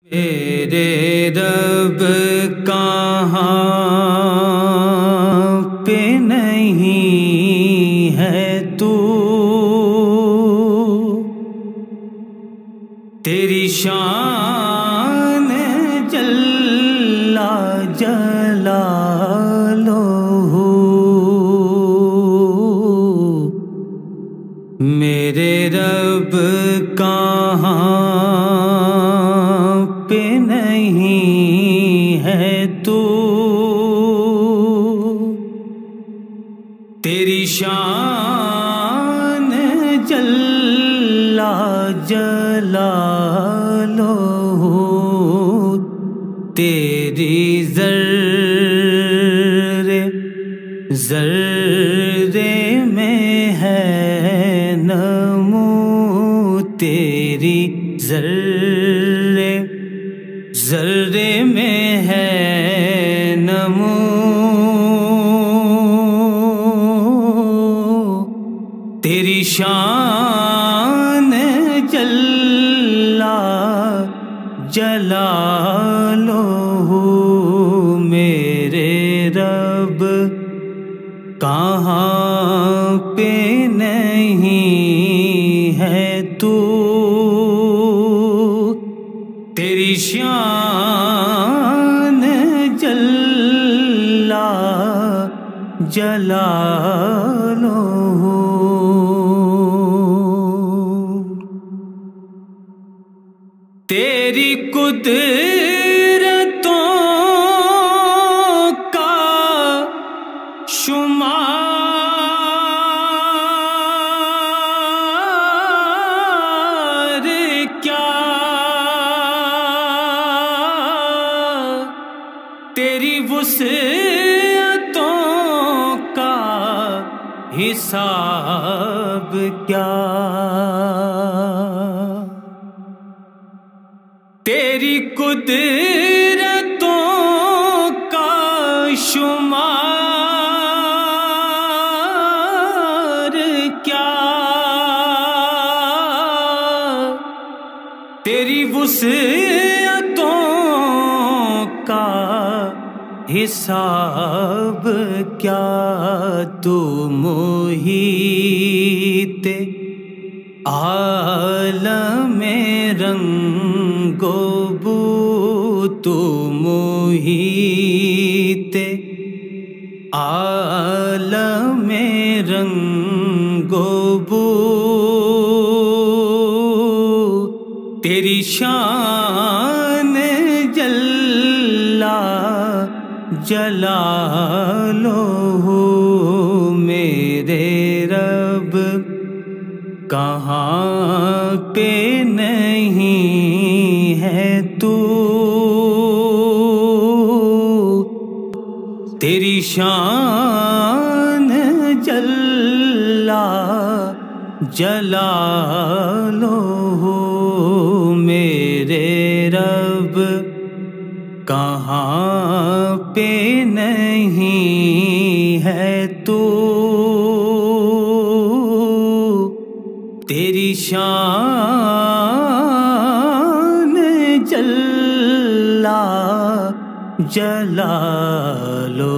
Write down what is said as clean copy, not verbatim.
میرے رب کہاں پہ نہیں ہے تو، تیری شان جل جلالہ، میرے رب کہاں پہ نہیں ہے تو، تیری شان جل جلالہ، تیری ذرے ذرے میں ہے نمو، تیری ذرے ذرے میں ہے نمو، تیری شان جل جلالہ، میرے رب کہاں پہ نہیں ہے تو، تیری شان جل جلالہ، تیری قدرتوں کا شمار کیا، تیری وسعتوں کا حساب کیا، تیری قدرتوں کا شمار کیا، تیری وسعتوں کا حساب کیا، تو محیط عالم رنگ و بو، تو محیط عالم رنگ و بو، تیری شان جل جلالہ، میرے رب کہاں پہ نہیں ہے تو، تیری شان جل جلالہ، میرے رب کہاں پہ نہیں ہے تو، تیری شان جل جلالہ۔